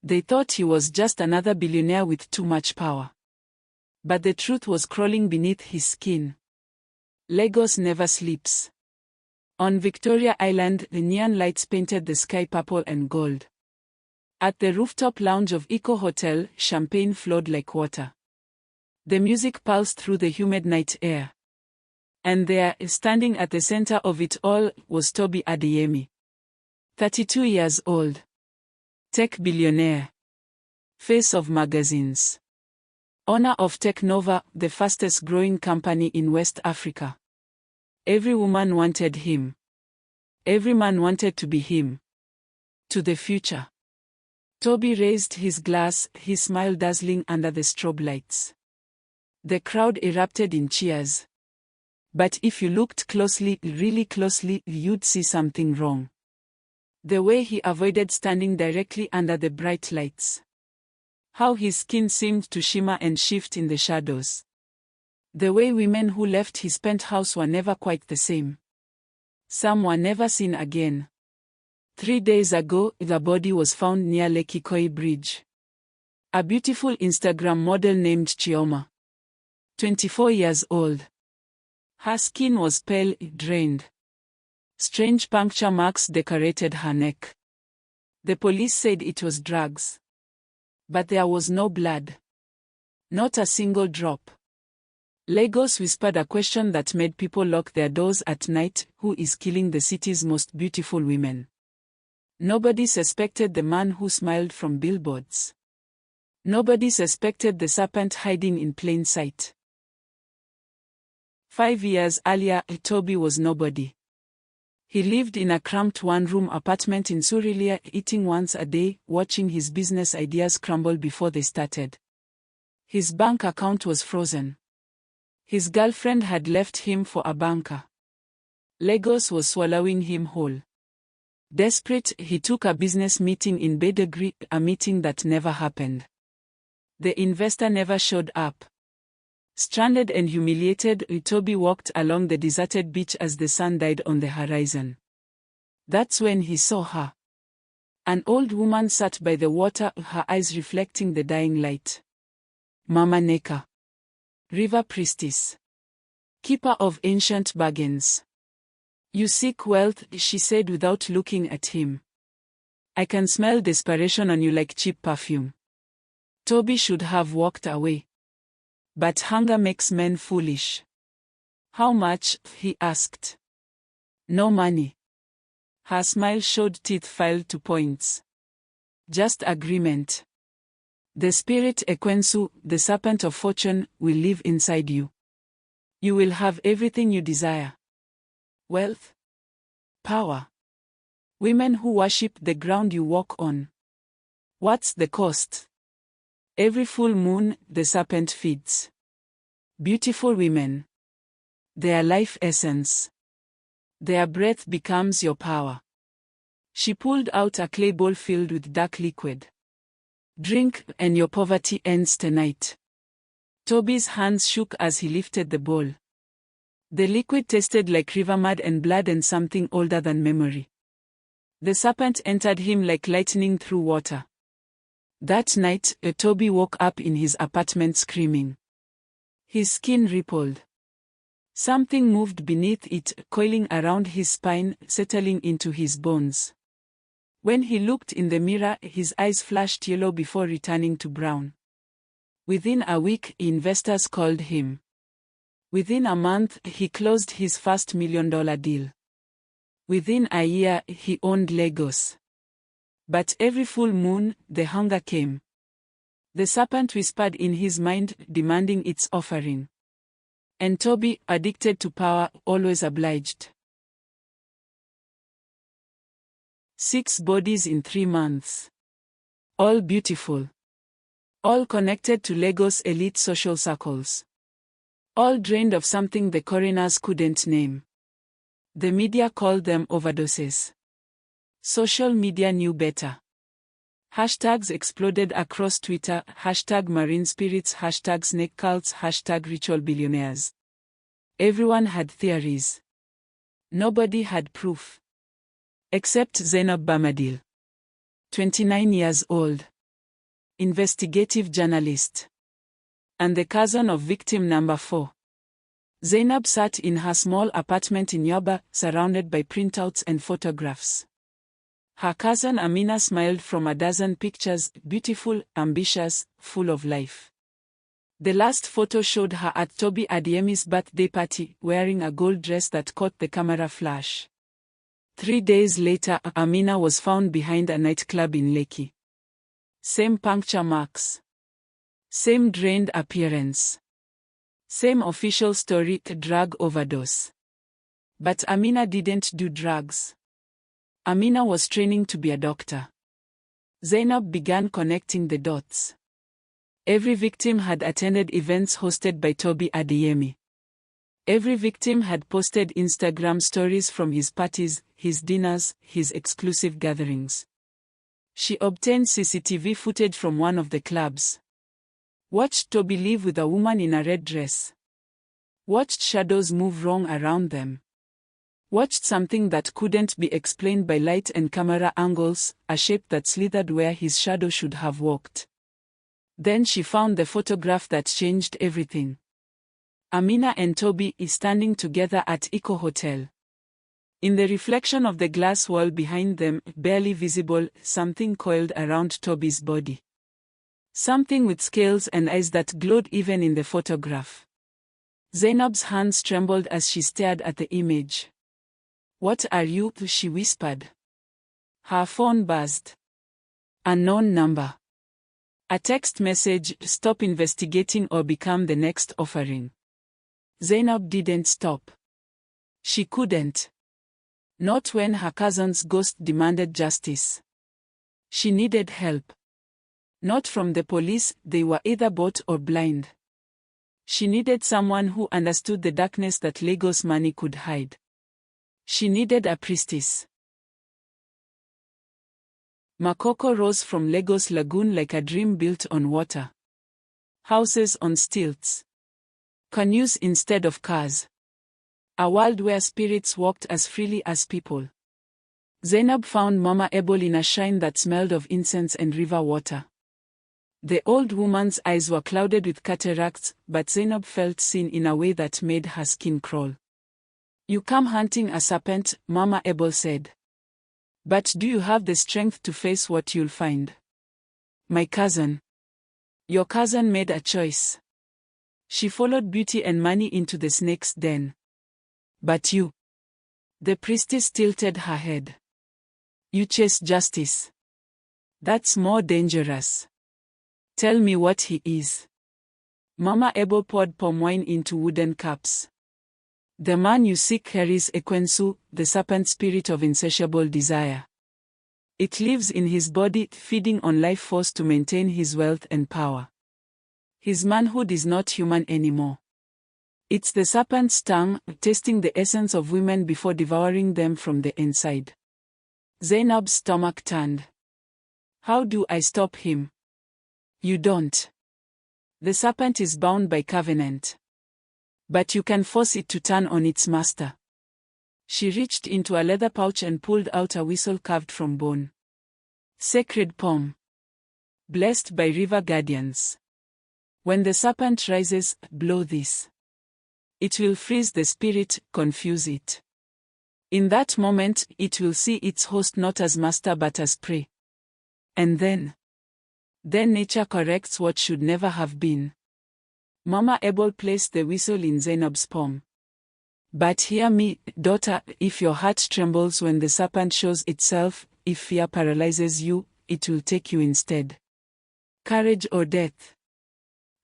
They thought he was just another billionaire with too much power. But the truth was crawling beneath his skin. Lagos never sleeps. On Victoria Island, the neon lights painted the sky purple and gold. At the rooftop lounge of Eco Hotel, champagne flowed like water. The music pulsed through the humid night air. And there, standing at the center of it all, was Toby Adeyemi. 32 years old. Tech billionaire. Face of magazines. Owner of Technova, the fastest growing company in West Africa. Every woman wanted him. Every man wanted to be him. To the future. Toby raised his glass, his smile dazzling under the strobe lights. The crowd erupted in cheers. But if you looked closely, really closely, you'd see something wrong. The way he avoided standing directly under the bright lights. How his skin seemed to shimmer and shift in the shadows. The way women who left his penthouse were never quite the same. Some were never seen again. 3 days ago, the body was found near Lekki Ikoyi Bridge. A beautiful Instagram model named Chioma. 24 years old. Her skin was pale, drained. Strange puncture marks decorated her neck. The police said it was drugs. But there was no blood. Not a single drop. Lagos whispered a question that made people lock their doors at night: who is killing the city's most beautiful women? Nobody suspected the man who smiled from billboards. Nobody suspected the serpent hiding in plain sight. 5 years earlier, Toby was nobody. He lived in a cramped one-room apartment in Surulere, eating once a day, watching his business ideas crumble before they started. His bank account was frozen. His girlfriend had left him for a banker. Lagos was swallowing him whole. Desperate, he took a business meeting in Badagry, a meeting that never happened. The investor never showed up. Stranded and humiliated, Toby walked along the deserted beach as the sun died on the horizon. That's when he saw her. An old woman sat by the water, her eyes reflecting the dying light. Mama Neka. River priestess. Keeper of ancient bargains. You seek wealth, she said without looking at him. I can smell desperation on you like cheap perfume. Toby should have walked away. But hunger makes men foolish. How much? He asked. No money. Her smile showed teeth filed to points. Just agreement. The spirit Ekwensu, the serpent of fortune, will live inside you. You will have everything you desire. Wealth. Power. Women who worship the ground you walk on. What's the cost? Every full moon, the serpent feeds. Beautiful women. Their life essence. Their breath becomes your power. She pulled out a clay bowl filled with dark liquid. Drink, and your poverty ends tonight. Toby's hands shook as he lifted the bowl. The liquid tasted like river mud and blood and something older than memory. The serpent entered him like lightning through water. That night, Toby woke up in his apartment screaming. His skin rippled. Something moved beneath it, coiling around his spine, settling into his bones. When he looked in the mirror, his eyes flashed yellow before returning to brown. Within a week, investors called him. Within a month, he closed his first $1 million deal. Within a year, he owned Lagos. But every full moon, the hunger came. The serpent whispered in his mind, demanding its offering. And Toby, addicted to power, always obliged. 6 bodies in 3 months. All beautiful. All connected to Lagos elite social circles. All drained of something the coroners couldn't name. The media called them overdoses. Social media knew better. Hashtags exploded across Twitter, #marine spirits, #snake cults, #ritual billionaires. Everyone had theories. Nobody had proof. Except Zainab Bamadil. 29 years old. investigative journalist, and the cousin of victim number 4. Zainab sat in her small apartment in Yaba, surrounded by printouts and photographs. Her cousin Amina smiled from a dozen pictures, beautiful, ambitious, full of life. The last photo showed her at Toby Adeyemi's birthday party, wearing a gold dress that caught the camera flash. 3 days later, Amina was found behind a nightclub in Lekki. Same puncture marks. Same drained appearance. Same official story, drug overdose. But Amina didn't do drugs. Amina was training to be a doctor. Zainab began connecting the dots. Every victim had attended events hosted by Toby Adeyemi. Every victim had posted Instagram stories from his parties, his dinners, his exclusive gatherings. She obtained CCTV footage from one of the clubs. Watched Toby leave with a woman in a red dress. Watched shadows move wrong around them. Watched something that couldn't be explained by light and camera angles, a shape that slithered where his shadow should have walked. Then she found the photograph that changed everything. Amina and Toby is standing together at Eco Hotel. In the reflection of the glass wall behind them, barely visible, something coiled around Toby's body. Something with scales and eyes that glowed even in the photograph. Zainab's hands trembled as she stared at the image. "What are you?" she whispered. Her phone buzzed. Unknown number. A text message, "Stop investigating or become the next offering." Zainab didn't stop. She couldn't. Not when her cousin's ghost demanded justice. She needed help. Not from the police, they were either bought or blind. She needed someone who understood the darkness that Lagos money could hide. She needed a priestess. Makoko rose from Lagos Lagoon like a dream built on water. Houses on stilts. Canoes instead of cars. A world where spirits walked as freely as people. Zainab found Mama Ebol in a shrine that smelled of incense and river water. The old woman's eyes were clouded with cataracts, but Zainab felt seen in a way that made her skin crawl. "You come hunting a serpent," Mama Ebol said. "But do you have the strength to face what you'll find?" "My cousin." "Your cousin made a choice. She followed beauty and money into the snake's den. But you." The priestess tilted her head. "You chase justice. That's more dangerous. Tell me what he is." Mama Ebol poured palm wine into wooden cups. "The man you seek carries Ekwensu, the serpent spirit of insatiable desire. It lives in his body, feeding on life force to maintain his wealth and power. His manhood is not human anymore. It's the serpent's tongue, tasting the essence of women before devouring them from the inside." Zainab's stomach turned. "How do I stop him?" "You don't. The serpent is bound by covenant. But you can force it to turn on its master." She reached into a leather pouch and pulled out a whistle carved from bone. "Sacred poem. Blessed by river guardians. When the serpent rises, blow this. It will freeze the spirit, confuse it. In that moment, it will see its host not as master but as prey. And then nature corrects what should never have been." Mama Ebol placed the whistle in Zainab's palm. "But hear me, daughter, if your heart trembles when the serpent shows itself, if fear paralyzes you, it will take you instead. Courage or death.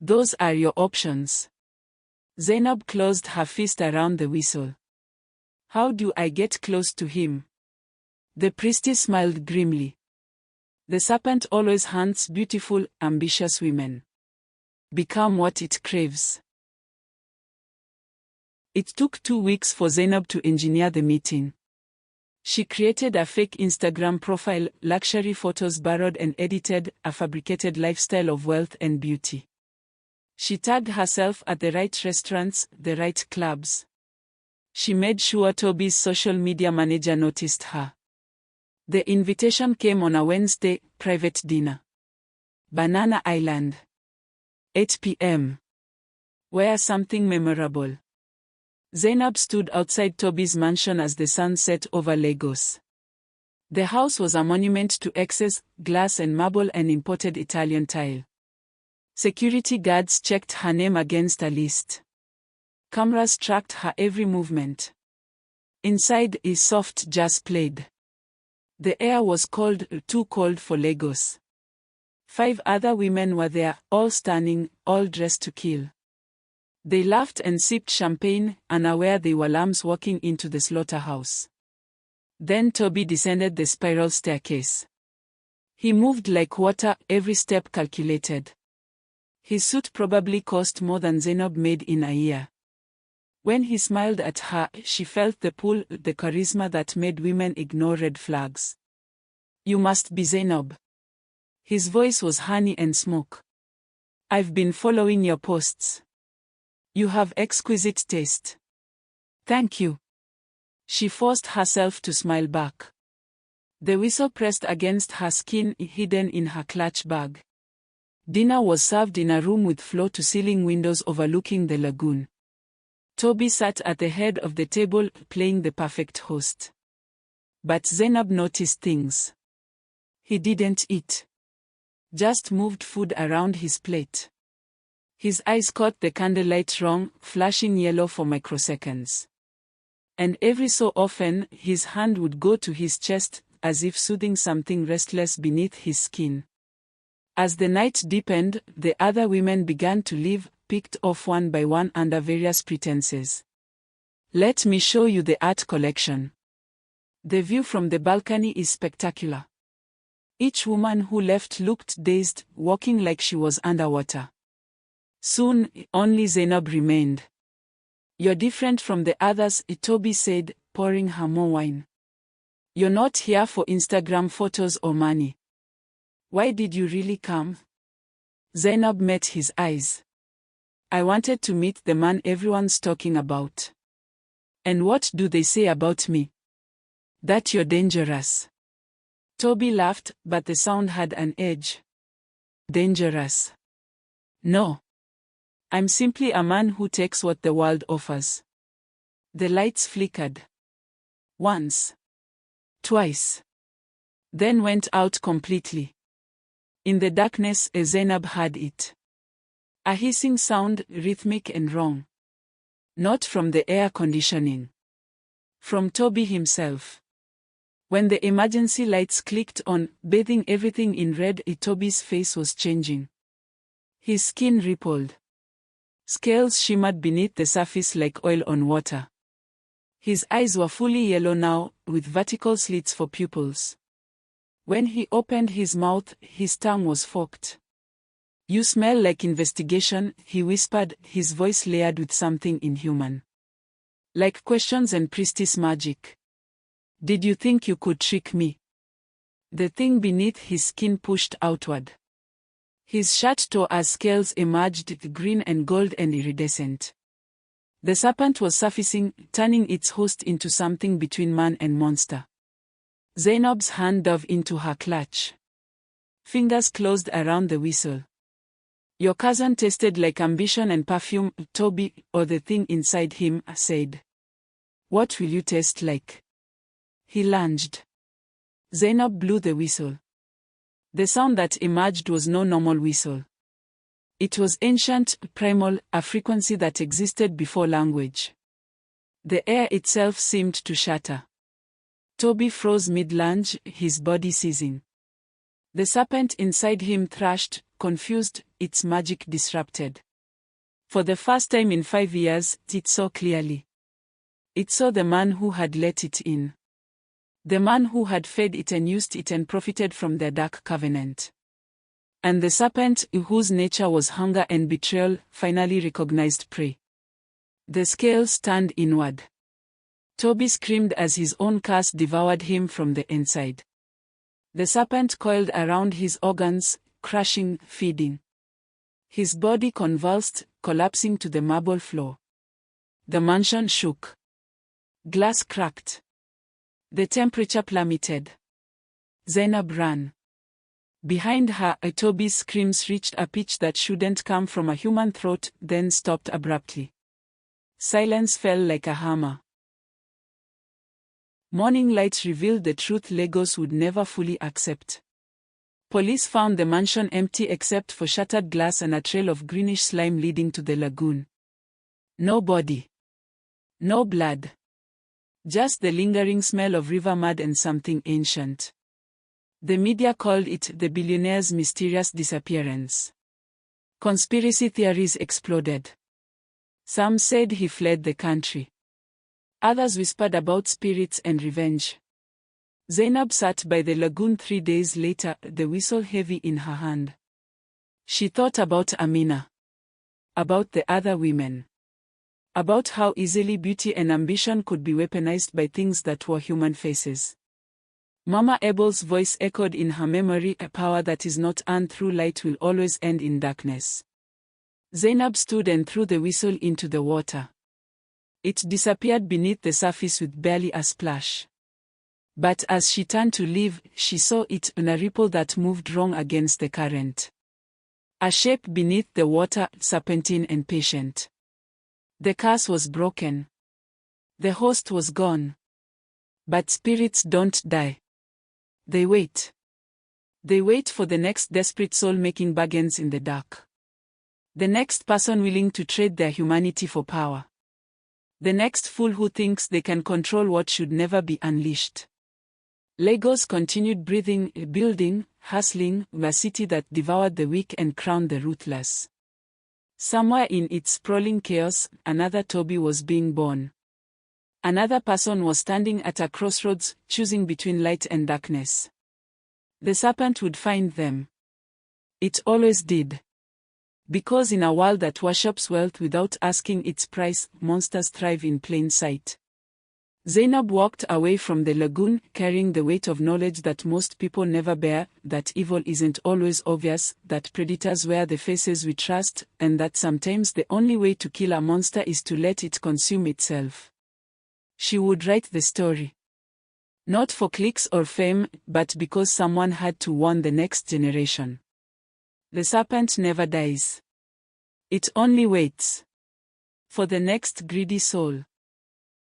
Those are your options." Zainab closed her fist around the whistle. "How do I get close to him?" The priestess smiled grimly. "The serpent always hunts beautiful, ambitious women. Become what it craves." It took 2 weeks for Zainab to engineer the meeting. She created a fake Instagram profile, luxury photos borrowed and edited, a fabricated lifestyle of wealth and beauty. She tagged herself at the right restaurants, the right clubs. She made sure Toby's social media manager noticed her. The invitation came on a Wednesday, private dinner. Banana Island. 8 p.m. Where something memorable. Zainab stood outside Toby's mansion as the sun set over Lagos. The house was a monument to excess, glass and marble and imported Italian tile. Security guards checked her name against a list. Cameras tracked her every movement. Inside, a soft jazz played. The air was cold, too cold for Lagos. 5 other women were there, all stunning, all dressed to kill. They laughed and sipped champagne, unaware they were lambs walking into the slaughterhouse. Then Toby descended the spiral staircase. He moved like water, every step calculated. His suit probably cost more than Zainab made in a year. When he smiled at her, she felt the pull, the charisma that made women ignore red flags. "You must be Zainab." His voice was honey and smoke. "I've been following your posts. You have exquisite taste." "Thank you." She forced herself to smile back. The whistle pressed against her skin, hidden in her clutch bag. Dinner was served in a room with floor-to-ceiling windows overlooking the lagoon. Toby sat at the head of the table, playing the perfect host. But Zainab noticed things. He didn't eat. Just moved food around his plate. His eyes caught the candlelight wrong, flashing yellow for microseconds. And every so often, his hand would go to his chest, as if soothing something restless beneath his skin. As the night deepened, the other women began to leave, picked off one by one under various pretenses. "Let me show you the art collection. The view from the balcony is spectacular." Each woman who left looked dazed, walking like she was underwater. Soon, only Zainab remained. "You're different from the others," Toby said, pouring her more wine. "You're not here for Instagram photos or money. Why did you really come?" Zainab met his eyes. "I wanted to meet the man everyone's talking about." "And what do they say about me?" "That you're dangerous." Toby laughed, but the sound had an edge. "Dangerous? No. I'm simply a man who takes what the world offers." The lights flickered. Once. Twice. Then went out completely. In the darkness, Zainab heard it. A hissing sound, rhythmic and wrong. Not from the air conditioning. From Toby himself. When the emergency lights clicked on, bathing everything in red, Toby's face was changing. His skin rippled. Scales shimmered beneath the surface like oil on water. His eyes were fully yellow now, with vertical slits for pupils. When he opened his mouth, his tongue was forked. "You smell like investigation," he whispered, his voice layered with something inhuman. "Like questions and priestess magic. Did you think you could trick me?" The thing beneath his skin pushed outward. His shirt tore as scales emerged, green and gold and iridescent. The serpent was surfacing, turning its host into something between man and monster. Zainab's hand dove into her clutch. Fingers closed around the whistle. "Your cousin tasted like ambition and perfume," Toby, or the thing inside him, said. "What will you taste like?" He lunged. Zainab blew the whistle. The sound that emerged was no normal whistle. It was ancient, primal, a frequency that existed before language. The air itself seemed to shatter. Toby froze mid-lunge, his body seizing. The serpent inside him thrashed, confused, its magic disrupted. For the first time in 5 years, it saw clearly. It saw the man who had let it in. The man who had fed it and used it and profited from their dark covenant. And the serpent, whose nature was hunger and betrayal, finally recognized prey. The scales turned inward. Toby screamed as his own curse devoured him from the inside. The serpent coiled around his organs, crushing, feeding. His body convulsed, collapsing to the marble floor. The mansion shook. Glass cracked. The temperature plummeted. Zainab ran. Behind her, Toby's screams reached a pitch that shouldn't come from a human throat, then stopped abruptly. Silence fell like a hammer. Morning light revealed the truth Lagos would never fully accept. Police found the mansion empty except for shattered glass and a trail of greenish slime leading to the lagoon. No body. No blood. Just the lingering smell of river mud and something ancient. The media called it the billionaire's mysterious disappearance. Conspiracy theories exploded. Some said he fled the country. Others whispered about spirits and revenge. Zainab sat by the lagoon 3 days later, the whistle heavy in her hand. She thought about Amina. About the other women. About how easily beauty and ambition could be weaponized by things that were human faces. Mama Abel's voice echoed in her memory, a power that is not earned through light will always end in darkness. Zainab stood and threw the whistle into the water. It disappeared beneath the surface with barely a splash. But as she turned to leave, she saw it in a ripple that moved wrong against the current. A shape beneath the water, serpentine and patient. The curse was broken. The host was gone. But spirits don't die. They wait. They wait for the next desperate soul making bargains in the dark. The next person willing to trade their humanity for power. The next fool who thinks they can control what should never be unleashed. Lagos continued breathing, building, hustling, a city that devoured the weak and crowned the ruthless. Somewhere in its sprawling chaos, another Toby was being born. Another person was standing at a crossroads, choosing between light and darkness. The serpent would find them. It always did. Because in a world that worships wealth without asking its price, monsters thrive in plain sight. Zainab walked away from the lagoon, carrying the weight of knowledge that most people never bear, that evil isn't always obvious, that predators wear the faces we trust, and that sometimes the only way to kill a monster is to let it consume itself. She would write the story. Not for clicks or fame, but because someone had to warn the next generation. The serpent never dies. It only waits for the next greedy soul.